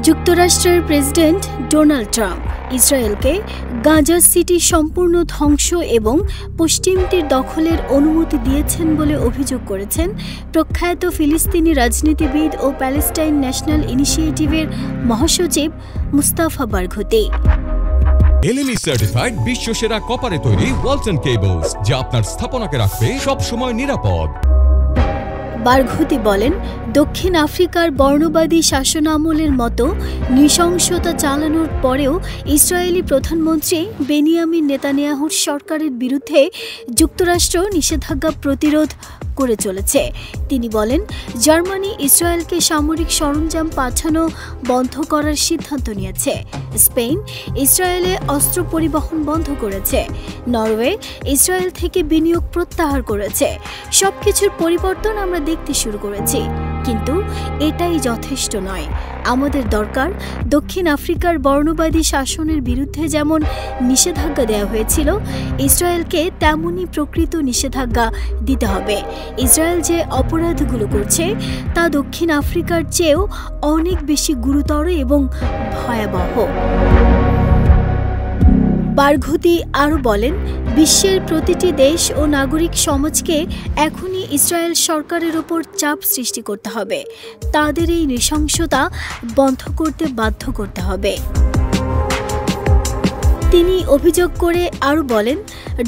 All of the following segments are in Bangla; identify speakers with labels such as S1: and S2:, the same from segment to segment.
S1: যুক্তরাষ্ট্রের প্রেসিডেন্ট ডোনাল্ড ট্রাম্প ইসরায়েলকে গাজা সিটি সম্পূর্ণ ধ্বংস এবং পশ্চিম তীর দখলের অনুমতি দিয়েছেন বলে অভিযোগ করেছেন প্রখ্যাত ফিলিস্তিনি রাজনীতিবিদ ও প্যালেস্টাইন ন্যাশনাল ইনিশিয়েটিভের মহাসচিব মুস্তাফা বারঘুতি।
S2: এলএমই সার্টিফাইড বিশ্বসেরা কপারে তৈরি ওয়ালটন কেবলস, যা আপনার স্থাপনাকে রাখবে সব সময় নিরাপদ।
S1: বারঘুতি বলেন, দক্ষিণ আফ্রিকার বর্ণবাদী শাসনামলের মতো নৃশংসতা চালানোর পরেও ইসরায়েলি প্রধানমন্ত্রী বেনিয়ামিন নেতানিয়াহুর সরকারের বিরুদ্ধে যুক্তরাষ্ট্র নিষেধাজ্ঞা প্রতিরোধ করে চলেছে। তিনি বলেন, জার্মানি ইসরায়েলকে সামরিক সরঞ্জাম পাঠানো বন্ধ করার সিদ্ধান্ত নিয়েছে। স্পেন ইসরায়েলে অস্ত্র পরিবহন বন্ধ করেছে। নরওয়ে ইসরায়েল থেকে বিনিয়োগ প্রত্যাহার করেছে। সবকিছুর পরিবর্তন আমরা দেখতে শুরু করেছি, কিন্তু এটাই যথেষ্ট নয়। আমাদের দরকার দক্ষিণ আফ্রিকার বর্ণবাদী শাসনের বিরুদ্ধে যেমন নিষেধাজ্ঞা দেওয়া হয়েছিল, ইসরায়েলকে তেমনই প্রকৃত নিষেধাজ্ঞা দিতে হবে। ইসরায়েল যে অপরাধগুলো করছে তা দক্ষিণ আফ্রিকার চেয়েও অনেক বেশি গুরুতর এবং ভয়াবহ। বারঘুতি আরও বলেন, বিশ্বের প্রতিটি দেশ ও নাগরিক সমাজকে এখনই ইসরায়েল সরকারের ওপর চাপ সৃষ্টি করতে হবে। তাদের এই নৃশংসতা বন্ধ করতে বাধ্য করতে হবে। তিনি অভিযোগ করে আরও বলেন,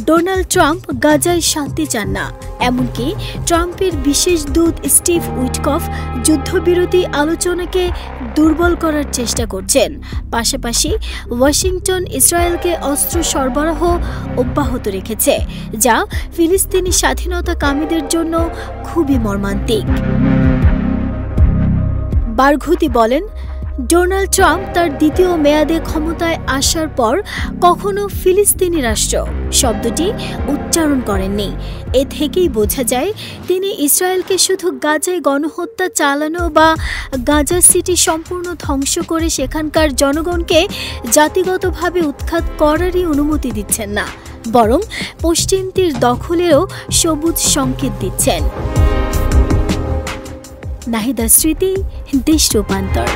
S1: ডোনাল্ড ট্রাম্প গাজায় শান্তি চান না। এমনকি ট্রাম্পের বিশেষ দূত স্টিভ উইটকফ যুদ্ধবিরতি আলোচনাকে দুর্বল করার চেষ্টা করছেন। পাশাপাশি ওয়াশিংটন ইসরায়েলকে অস্ত্র সরবরাহ অব্যাহত রেখেছে, যা ফিলিস্তিনি স্বাধীনতাকামীদের জন্য খুবই মর্মান্তিক। বারঘুতি বলেন, ডোনাল্ড ট্রাম্প তার দ্বিতীয় মেয়াদে ক্ষমতায় আসার পর কখনো ফিলিস্তিনি রাষ্ট্র শব্দটি উচ্চারণ করেননি। এ থেকেই বোঝা যায় তিনি ইসরায়েলকে শুধু গাজায় গণহত্যা চালানো বা গাজা সিটি সম্পূর্ণ ধ্বংস করে সেখানকার জনগণকে জাতিগতভাবে উৎখাত করারই অনুমতি দিচ্ছেন না, বরং পশ্চিম তীর দখলেরও সবুজ সংকেত দিচ্ছেন। নাহিদা স্মৃতি, দেশ রূপান্তর।